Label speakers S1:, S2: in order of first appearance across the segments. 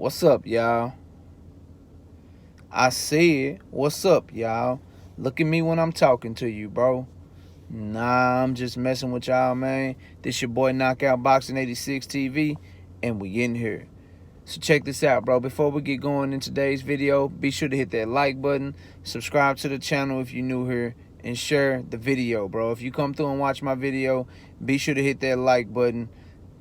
S1: What's up, y'all? I said, what's up, y'all? Look at me when I'm talking to you, bro. Nah, I'm just messing with y'all, man. This your boy Knockout Boxing 86 TV, and we in here. So check this out, bro. Before we get going in today's video, be sure to hit that like button, subscribe to the channel if you're new here, and share the video, bro. If you come through and watch my video, be sure to hit that like button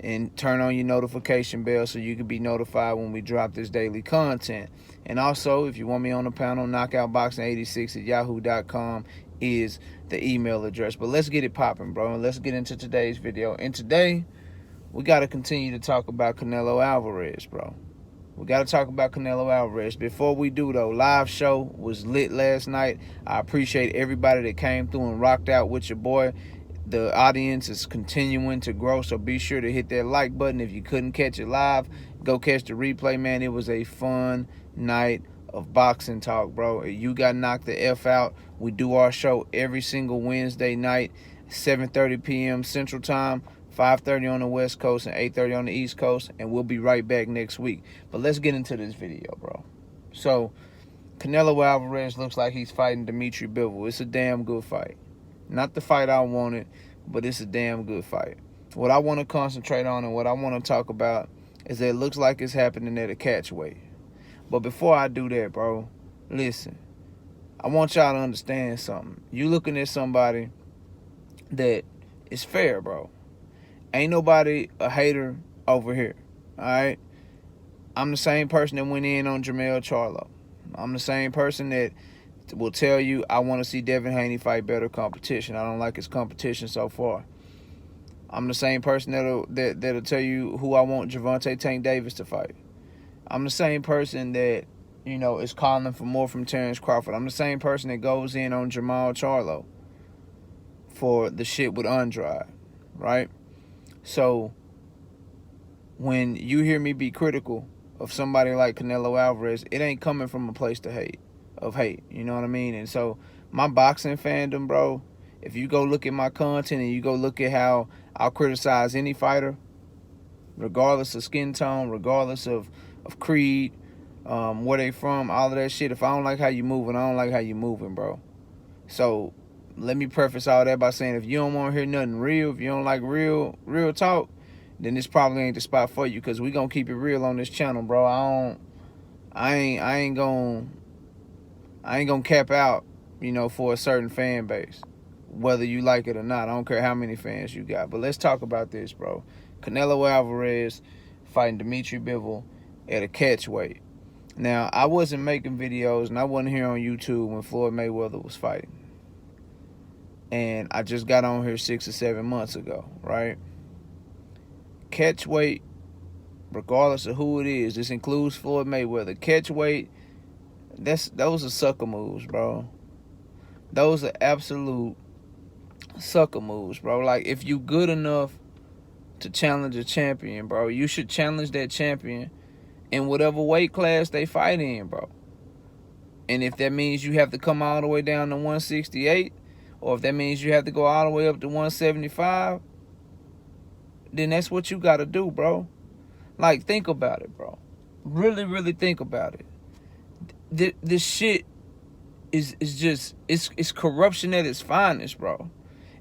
S1: and turn on your notification bell so you can be notified when we drop this daily content. And also, if you want me on the panel, knockoutboxing86 at yahoo.com is the email address. But let's get it popping, bro, and let's get into today's video. And today, we got to continue to talk about Canelo Alvarez, bro. We got to talk about Canelo Alvarez. Before we do, though, live show was lit last night. I appreciate everybody that came through and rocked out with your boy. The audience is continuing to grow, so be sure to hit that like button. If you couldn't catch it live, go catch the replay, man. It was a fun night of boxing talk, bro. You got knocked the F out. We do our show every single Wednesday night, 7:30 p.m. Central Time, 5:30 on the West Coast, and 8:30 on the East Coast, and we'll be right back next week. But let's get into this video, bro. So, Canelo Alvarez looks like he's fighting Dmitry Bivol. It's a damn good fight. Not the fight I wanted, but it's a damn good fight. What I want to concentrate on and what I want to talk about is that it looks like it's happening at a catchweight. But before I do that, bro, listen. I want y'all to understand something. You looking at somebody that is fair, bro. Ain't nobody a hater over here, all right? I'm the same person that went in on Jermell Charlo. I'm the same person that will tell you I want to see Devin Haney fight better competition. I don't like his competition so far. I'm the same person that'll tell you who I want Gervonta Tank Davis to fight. I'm the same person that, you know, is calling for more from Terrence Crawford. I'm the same person that goes in on Jermell Charlo for the shit with Andrade, right? So when you hear me be critical of somebody like Canelo Alvarez, it ain't coming from a place of hate, you know what I mean? And so my boxing fandom, bro, if you go look at my content and you go look at how I'll criticize any fighter, regardless of skin tone, regardless of creed, where they from, all of that shit, if I don't like how you moving, I don't like how you moving, bro. So let me preface all that by saying if you don't want to hear nothing real, if you don't like real talk, then this probably ain't the spot for you, because we gonna keep it real on this channel, bro. I ain't gonna cap out, you know, for a certain fan base, whether you like it or not. I don't care how many fans you got. But let's talk about this, bro. Canelo Alvarez fighting Dmitry Bivol at a catchweight. Now, I wasn't making videos and I wasn't here on YouTube when Floyd Mayweather was fighting. And I just got on here 6 or 7 months ago, right? Catchweight, regardless of who it is, this includes Floyd Mayweather. Catchweight, those are sucker moves, bro. Those are absolute sucker moves, bro. Like, if you good enough to challenge a champion, bro, you should challenge that champion in whatever weight class they fight in, bro. And if that means you have to come all the way down to 168, or if that means you have to go all the way up to 175, then that's what you got to do, bro. Like, think about it, bro. Really, really think about it. This shit is just, it's corruption at its finest, bro.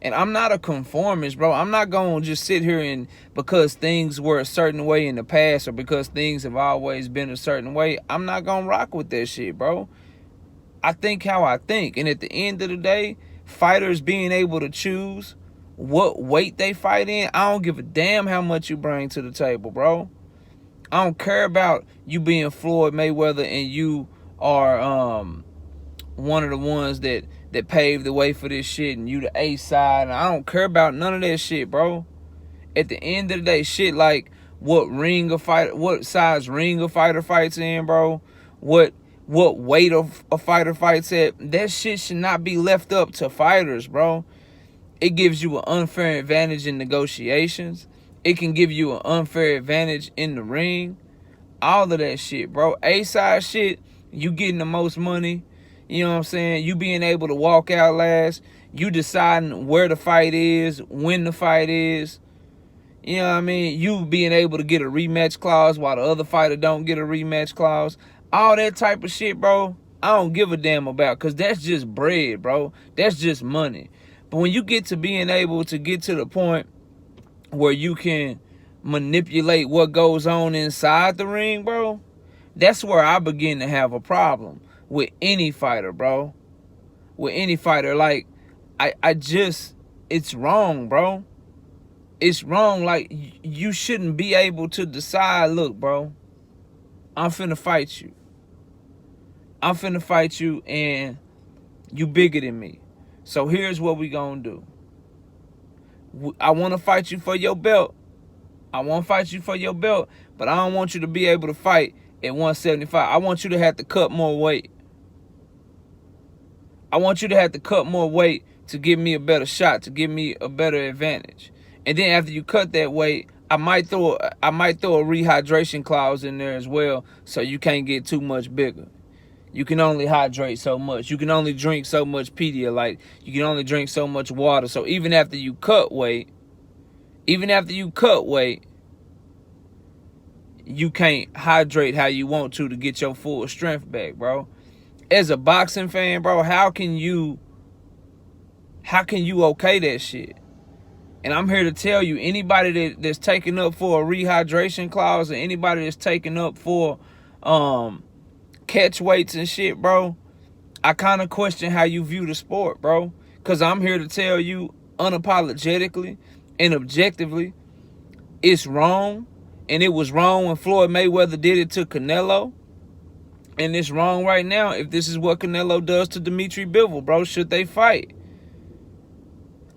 S1: And I'm not a conformist, bro. I'm not going to just sit here and, because things were a certain way in the past or because things have always been a certain way, I'm not going to rock with that shit, bro. I think how I think. And at the end of the day, fighters being able to choose what weight they fight in, I don't give a damn how much you bring to the table, bro. I don't care about you being Floyd Mayweather and you are one of the ones that paved the way for this shit and you the A side. And I don't care about none of that shit, bro. At the end of the day, shit like what size ring a fighter fights in, bro, what weight a fighter fights at, that shit should not be left up to fighters, bro. It gives you an unfair advantage in negotiations. It can give you an unfair advantage in the ring. All of that shit, bro. A-side shit, you getting the most money. You know what I'm saying? You being able to walk out last. You deciding where the fight is, when the fight is. You know what I mean? You being able to get a rematch clause while the other fighter don't get a rematch clause. All that type of shit, bro, I don't give a damn about, because that's just bread, bro. That's just money. But when you get to being able to get to the point where you can manipulate what goes on inside the ring, bro, that's where I begin to have a problem with any fighter, bro. With any fighter. Like, I just, it's wrong, bro. It's wrong. Like, you shouldn't be able to decide, look, bro, I'm finna fight you. I'm finna fight you, and you bigger than me. So here's what we gonna do. I want to fight you for your belt. I want to fight you for your belt, but I don't want you to be able to fight at 175. I want you to have to cut more weight. I want you to have to cut more weight to give me a better shot, to give me a better advantage. And then after you cut that weight, I might throw a rehydration clause in there as well, so you can't get too much bigger. You can only hydrate so much. You can only drink so much Pedialyte. You can only drink so much water. So even after you cut weight, you can't hydrate how you want to get your full strength back, bro. As a boxing fan, bro, how can you okay that shit? And I'm here to tell you, anybody that's taking up for a rehydration clause, or anybody that's taking up for catch weights and shit, bro, I kind of question how you view the sport, bro. Because I'm here to tell you unapologetically and objectively, it's wrong. And it was wrong when Floyd Mayweather did it to Canelo. And it's wrong right now if this is what Canelo does to Dmitry Bivol, bro. Should they fight?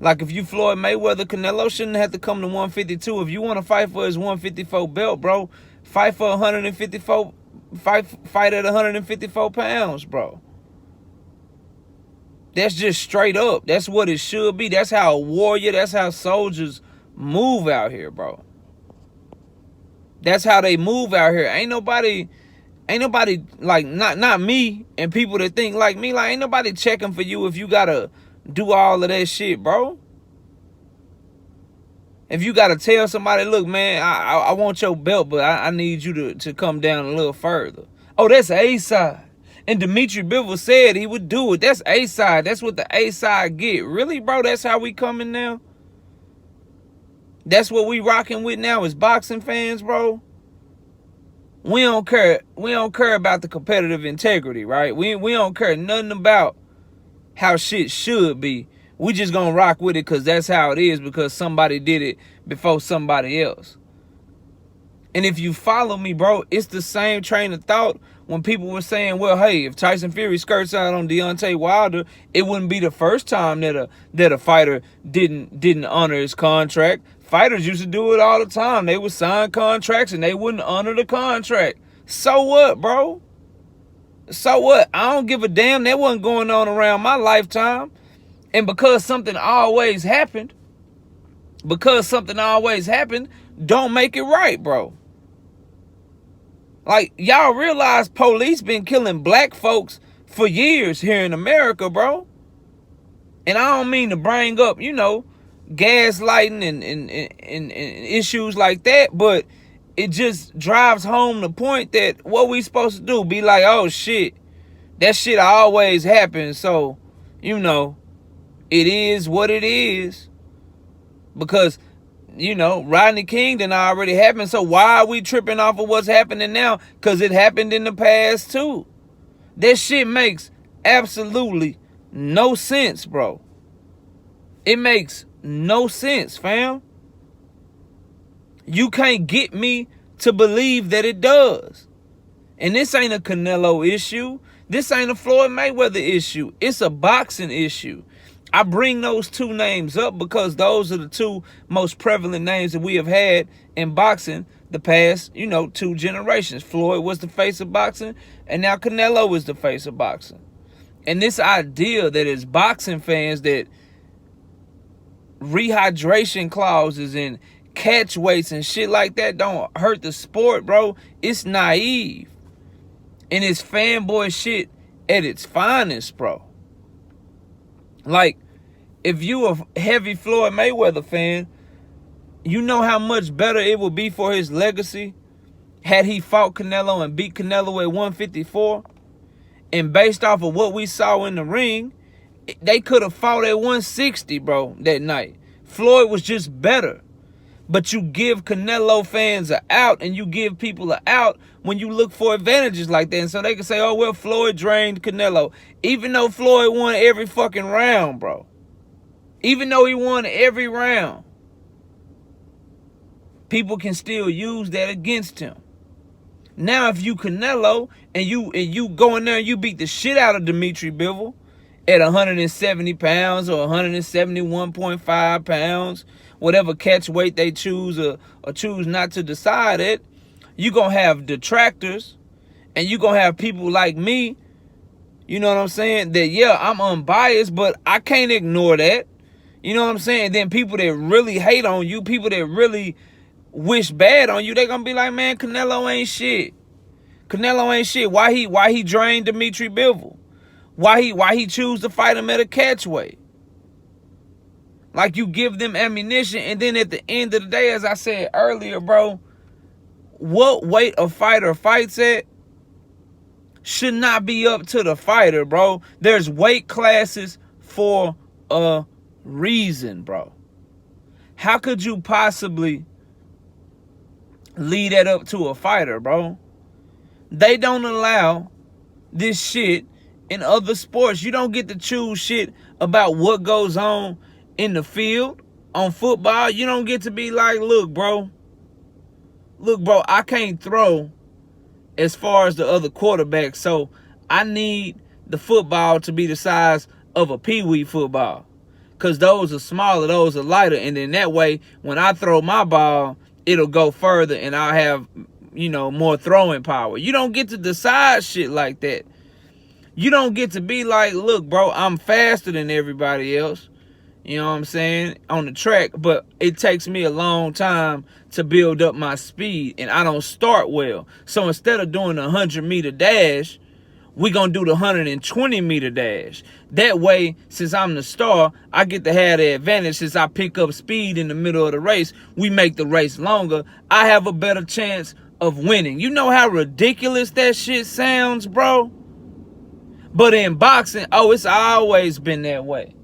S1: Like, if you Floyd Mayweather, Canelo shouldn't have to come to 152. If you want to fight for his 154 belt, bro, fight for 154. Fight at 154 pounds, bro. That's just straight up. That's what it should be. That's how a warrior, that's how soldiers move out here, bro. That's how they move out here. Ain't nobody like, not me and people that think like me. Like, ain't nobody checking for you if you gotta do all of that shit, bro. If you gotta tell somebody, look, man, I want your belt, but I need you to come down a little further. Oh, that's A side. And Dmitry Bivol said he would do it. That's A side. That's what the A side get. Really, bro? That's how we coming now? That's what we rocking with now as boxing fans, bro? We don't care. We don't care about the competitive integrity, right? We don't care nothing about how shit should be. We just gonna rock with it because that's how it is, because somebody did it before somebody else. And if you follow me, bro, it's the same train of thought when people were saying, well, hey, if Tyson Fury skirts out on Deontay Wilder, it wouldn't be the first time that a fighter didn't honor his contract. Fighters used to do it all the time. They would sign contracts and they wouldn't honor the contract. So what, bro? So what? I don't give a damn. That wasn't going on around my lifetime. And because something always happened, don't make it right, bro. Like, y'all realize police been killing black folks for years here in America, bro. And I don't mean to bring up, gaslighting and issues like that, but it just drives home the point that what we supposed to do, be like, oh shit, that shit always happens, so, it is what it is. Because, Rodney King done already happened, so why are we tripping off of what's happening now? Because it happened in the past too. That shit makes absolutely no sense, bro. It makes no sense, fam. You can't get me to believe that it does. And this ain't a Canelo issue. This ain't a Floyd Mayweather issue. It's a boxing issue. I bring those two names up because those are the two most prevalent names that we have had in boxing the past, 2 generations. Floyd was the face of boxing, and now Canelo is the face of boxing. And this idea that as boxing fans that rehydration clauses and catch weights and shit like that don't hurt the sport, bro, it's naive. And it's fanboy shit at its finest, bro. Like, if you a heavy Floyd Mayweather fan, You know how much better it would be for his legacy had he fought Canelo and beat Canelo at 154? And based off of what we saw in the ring, they could have fought at 160, bro, that night. Floyd was just better. But you give Canelo fans an out and you give people an out when you look for advantages like that. And so they can say, oh, well, Floyd drained Canelo. Even though Floyd won every fucking round, bro. Even though he won every round. People can still use that against him. Now, if you Canelo and you go in there and you beat the shit out of Dmitry Bivol at 170 pounds or 171.5 pounds, whatever catch weight they choose or choose not to decide it, you're going to have detractors and you're going to have people like me, you know what I'm saying, that, yeah, I'm unbiased, but I can't ignore that. You know what I'm saying? And then people that really hate on you, people that really wish bad on you, they're going to be like, man, Canelo ain't shit. Canelo ain't shit. Why he drained Dmitry Bivol? Why he choose to fight him at a catchweight? Like, you give them ammunition, and then at the end of the day, as I said earlier, bro, what weight a fighter fights at should not be up to the fighter, bro. There's weight classes for a reason, bro. How could you possibly lead that up to a fighter, bro? They don't allow this shit in other sports. You don't get to choose shit about what goes on in the field. On football, you don't get to be like, look, bro, I can't throw as far as the other quarterbacks, so I need the football to be the size of a pee-wee football, because those are smaller, those are lighter, and then that way, when I throw my ball, it'll go further and I'll have, you know, more throwing power. You don't get to decide shit like that. You don't get to be like, look, bro, I'm faster than everybody else, you know what I'm saying, on the track, but it takes me a long time to build up my speed, and I don't start well. So instead of doing a 100-meter dash, we're going to do the 120-meter dash. That way, since I'm the star, I get to have the advantage. Since I pick up speed in the middle of the race, we make the race longer. I have a better chance of winning. You know how ridiculous that shit sounds, bro? But in boxing, oh, it's always been that way.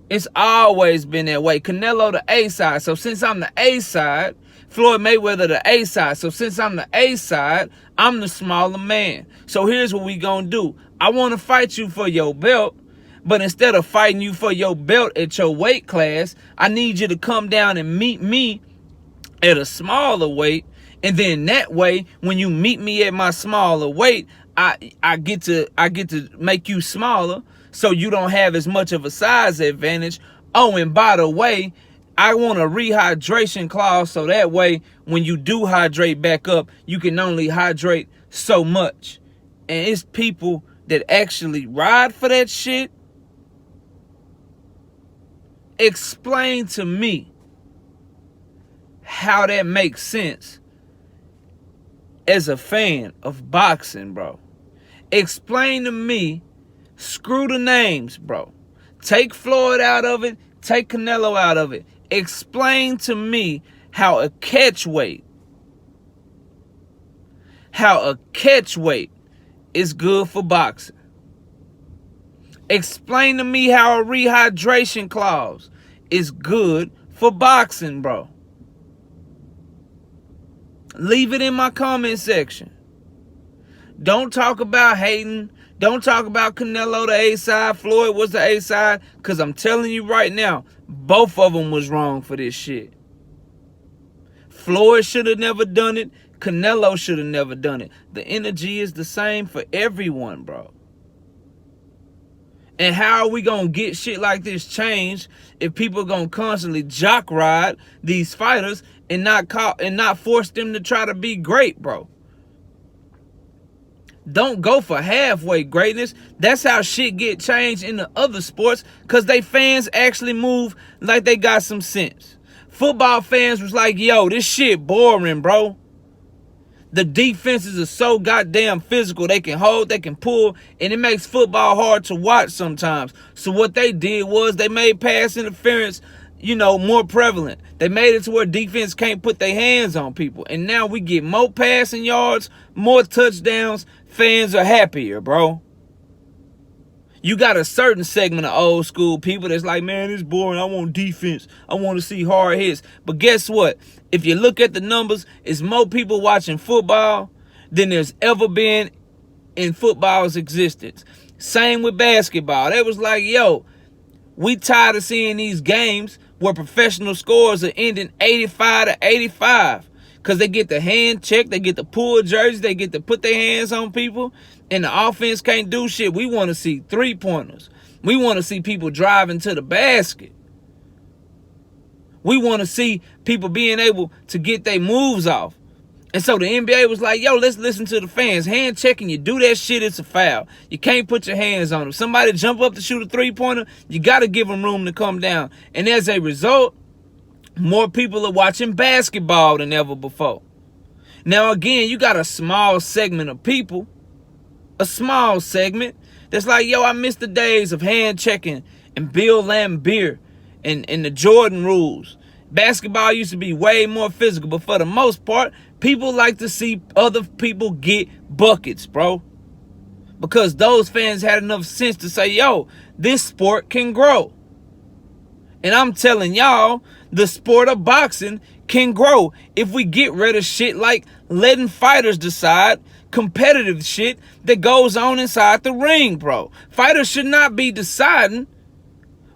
S1: It's always been that way. Canelo the A side. So since I'm the A side, Floyd Mayweather the A side. So since I'm the A side, I'm the smaller man. So here's what we gonna do. I want to fight you for your belt, but instead of fighting you for your belt at your weight class, I need you to come down and meet me at a smaller weight. And then that way, when you meet me at my smaller weight, I get to make you smaller, so you don't have as much of a size advantage. Oh, and by the way, I want a rehydration clause, so that way when you do hydrate back up, you can only hydrate so much. And it's people that actually ride for that shit. Explain to me how that makes sense as a fan of boxing, bro. Explain to me, screw the names, bro. Take Floyd out of it, take Canelo out of it. Explain to me how a catchweight is good for boxing. Explain to me how a rehydration clause is good for boxing, bro. Leave it in my comment section. Don't talk about hating. Don't talk about Canelo the A side, Floyd was the A side, because I'm telling you right now, both of them was wrong for this shit. Floyd should have never done it. Canelo should have never done it. The energy is the same for everyone, bro. And how are we going to get shit like this changed if people are going to constantly jock ride these fighters and not force them to try to be great, bro? Don't go for halfway greatness. That's how shit get changed in the other sports, because they fans actually move like they got some sense. Football fans was like, yo, this shit boring, bro. The defenses are so goddamn physical. They can hold, they can pull, and it makes football hard to watch sometimes. So what they did was they made pass interference more prevalent. They made it to where defense can't put their hands on people. And now we get more passing yards, more touchdowns. Fans are happier, bro. You got a certain segment of old school people that's like, man, it's boring. I want defense. I want to see hard hits. But guess what? If you look at the numbers, it's more people watching football than there's ever been in football's existence. Same with basketball. They was like, yo, we tired of seeing these games where professional scores are ending 85-85 because they get the hand check, they get the pull jerseys, they get to put their hands on people, and the offense can't do shit. We want to see three-pointers. We want to see people driving to the basket. We want to see people being able to get their moves off. And so the NBA was like, yo, let's listen to the fans. Hand checking, you do that shit, it's a foul. You can't put your hands on them. Somebody jump up to shoot a three-pointer, you got to give them room to come down. And as a result, more people are watching basketball than ever before. Now, again, you got a small segment of people, a small segment, that's like, yo, I miss the days of hand checking and Bill Laimbeer and the Jordan rules. Basketball used to be way more physical, but for the most part, people like to see other people get buckets, bro. Because those fans had enough sense to say, yo, this sport can grow. And I'm telling y'all, the sport of boxing can grow if we get rid of shit like letting fighters decide competitive shit that goes on inside the ring, bro. Fighters should not be deciding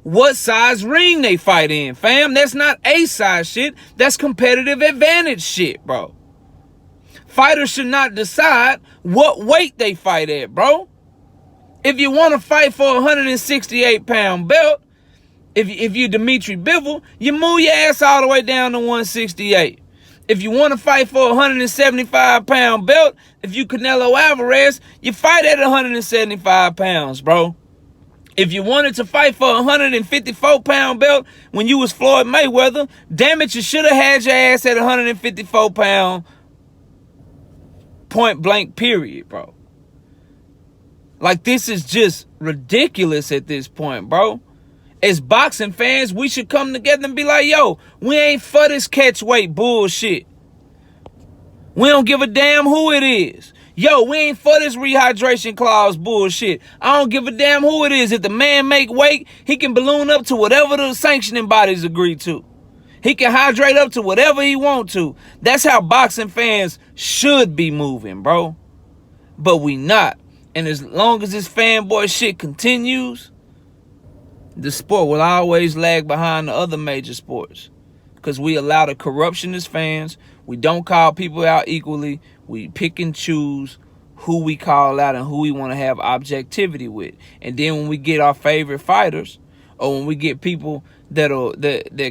S1: what size ring they fight in, fam. That's not A size shit. That's competitive advantage shit, bro. Fighters should not decide what weight they fight at, bro. If you want to fight for a 168-pound belt, if you're Dmitry Bivol, you move your ass all the way down to 168. If you want to fight for a 175-pound belt, if you Canelo Alvarez, you fight at 175 pounds, bro. If you wanted to fight for a 154-pound belt when you was Floyd Mayweather, damn it, you should have had your ass at 154-pound point blank period, bro. Like, this is just ridiculous at this point, bro. As boxing fans, we should come together and be like, yo, we ain't for this catchweight bullshit. We don't give a damn who it is. Yo, we ain't for this rehydration clause bullshit. I don't give a damn who it is. If the man make weight, he can balloon up to whatever the sanctioning bodies agree to. He can hydrate up to whatever he want to. That's how boxing fans should be moving, bro. But we not. And as long as this fanboy shit continues, the sport will always lag behind the other major sports. Because we allow the corruption as fans. We don't call people out equally. We pick and choose who we call out and who we want to have objectivity with. And then when we get our favorite fighters, or when we get people that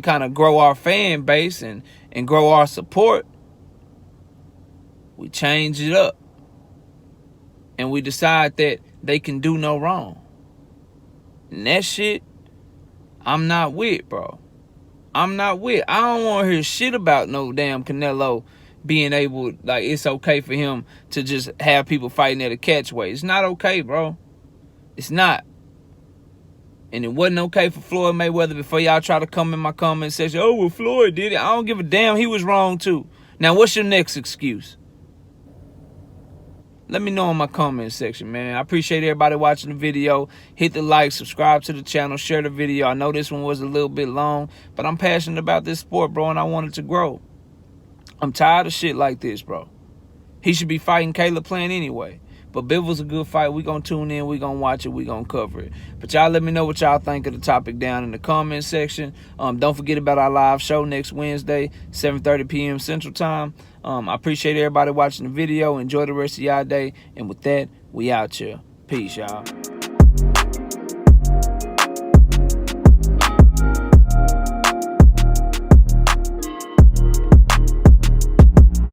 S1: kind of grow our fan base and grow our support, we change it up. And we decide that they can do no wrong. And that shit, I'm not with, bro. I'm not with. I don't want to hear shit about no damn Canelo being able, like, it's okay for him to just have people fighting at a catchweight. It's not okay, bro. It's not. And it wasn't okay for Floyd Mayweather before y'all try to come in my comment section. Oh, well, Floyd did it. I don't give a damn. He was wrong, too. Now, what's your next excuse? Let me know in my comment section, man. I appreciate everybody watching the video. Hit the like, subscribe to the channel, share the video. I know this one was a little bit long, but I'm passionate about this sport, bro, and I want it to grow. I'm tired of shit like this, bro. He should be fighting Caleb Plant anyway. But Bivol's a good fight. We're going to tune in. We're going to watch it. We're going to cover it. But y'all let me know what y'all think of the topic down in the comment section. Don't forget about our live show next Wednesday, 7:30 p.m. Central Time. I appreciate everybody watching the video. Enjoy the rest of y'all day. And with that, we out here. Peace, y'all.